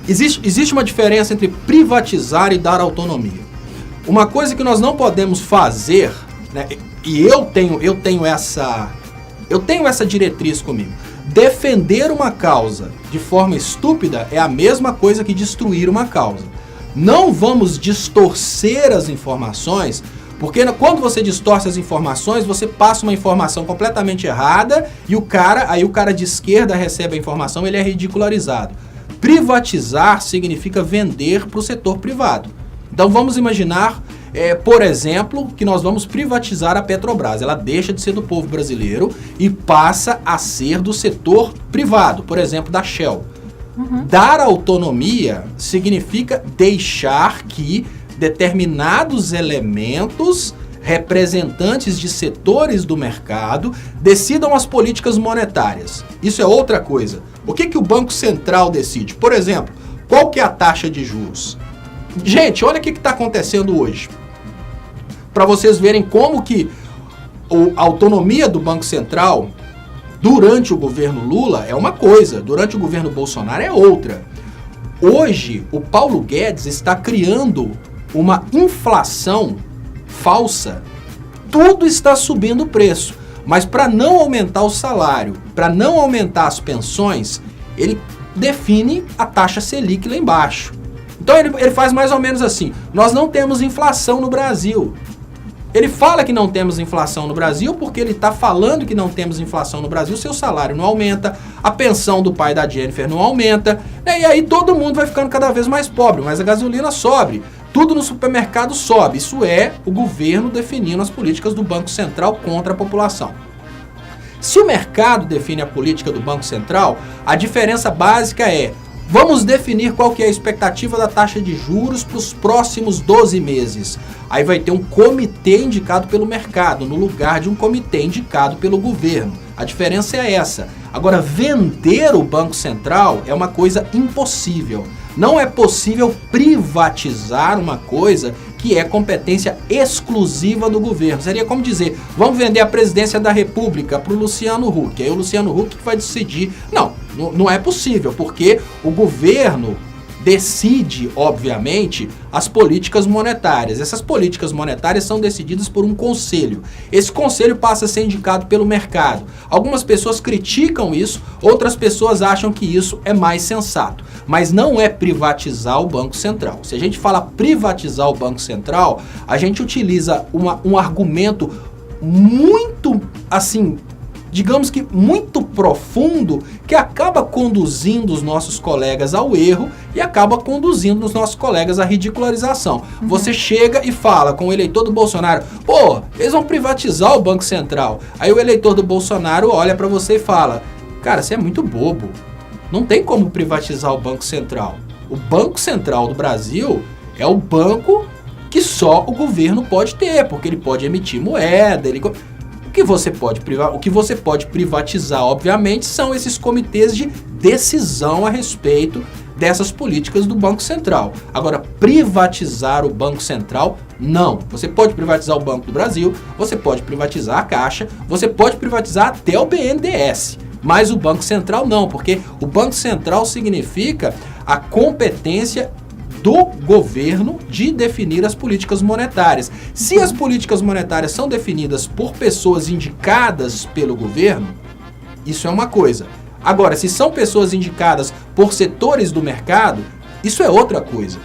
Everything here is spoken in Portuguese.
Existe uma diferença entre privatizar e dar autonomia. Uma coisa que nós não podemos fazer, né, e eu tenho essa diretriz comigo. Defender uma causa de forma estúpida é a mesma coisa que destruir uma causa. Não vamos distorcer as informações, porque quando você distorce as informações, você passa uma informação completamente errada e o cara de esquerda recebe a informação, ele é ridicularizado. Privatizar significa vender para o setor privado. Então vamos imaginar, por exemplo, que nós vamos privatizar a Petrobras. Ela deixa de ser do povo brasileiro e passa a ser do setor privado, por exemplo, da Shell. Dar autonomia significa deixar que determinados elementos, representantes de setores do mercado, decidam as políticas monetárias. Isso é outra coisa. O que o Banco Central decide? Por exemplo, qual que é a taxa de juros? Gente, olha o que está acontecendo hoje. Para vocês verem como que a autonomia do Banco Central durante o governo Lula é uma coisa, durante o governo Bolsonaro é outra. Hoje, o Paulo Guedes está criando uma inflação falsa. Tudo está subindo o preço, mas para não aumentar o salário, para não aumentar as pensões, ele define a taxa Selic lá embaixo. Então ele faz mais ou menos assim: nós não temos inflação no Brasil. Ele fala que não temos inflação no Brasil porque ele está falando que não temos inflação no Brasil, seu salário não aumenta, a pensão do pai da Jennifer não aumenta, né? E aí todo mundo vai ficando cada vez mais pobre, mas a gasolina sobe, tudo no supermercado sobe. Isso é o governo definindo as políticas do Banco Central contra a população. Se o mercado define a política do Banco Central, a diferença básica é: vamos definir qual que é a expectativa da taxa de juros para os próximos 12 meses. Aí vai ter um comitê indicado pelo mercado, no lugar de um comitê indicado pelo governo. A diferença é essa. Agora, vender o Banco Central é uma coisa impossível. Não é possível privatizar uma coisa que é competência exclusiva do governo. Seria como dizer: vamos vender a presidência da República para o Luciano Huck. Aí o Luciano Huck vai decidir. Não é possível, porque o governo decide, obviamente, as políticas monetárias. Essas políticas monetárias são decididas por um conselho. Esse conselho passa a ser indicado pelo mercado. Algumas pessoas criticam isso, outras pessoas acham que isso é mais sensato. Mas não é privatizar o Banco Central. Se a gente fala privatizar o Banco Central, a gente utiliza um argumento muito, assim, digamos que muito profundo, que acaba conduzindo os nossos colegas ao erro e acaba conduzindo os nossos colegas à ridicularização. Você chega e fala com o eleitor do Bolsonaro: pô, eles vão privatizar o Banco Central. Aí o eleitor do Bolsonaro olha para você e fala: cara, você é muito bobo. Não tem como privatizar o Banco Central. O Banco Central do Brasil é o banco que só o governo pode ter, porque ele pode emitir moeda, O que você pode privatizar, obviamente, são esses comitês de decisão a respeito dessas políticas do Banco Central. Agora, privatizar o Banco Central, não. Você pode privatizar o Banco do Brasil, você pode privatizar a Caixa, você pode privatizar até o BNDES, mas o Banco Central não, porque o Banco Central significa a competência do governo de definir as políticas monetárias. Se as políticas monetárias são definidas por pessoas indicadas pelo governo, isso é uma coisa. Agora, se são pessoas indicadas por setores do mercado, isso é outra coisa.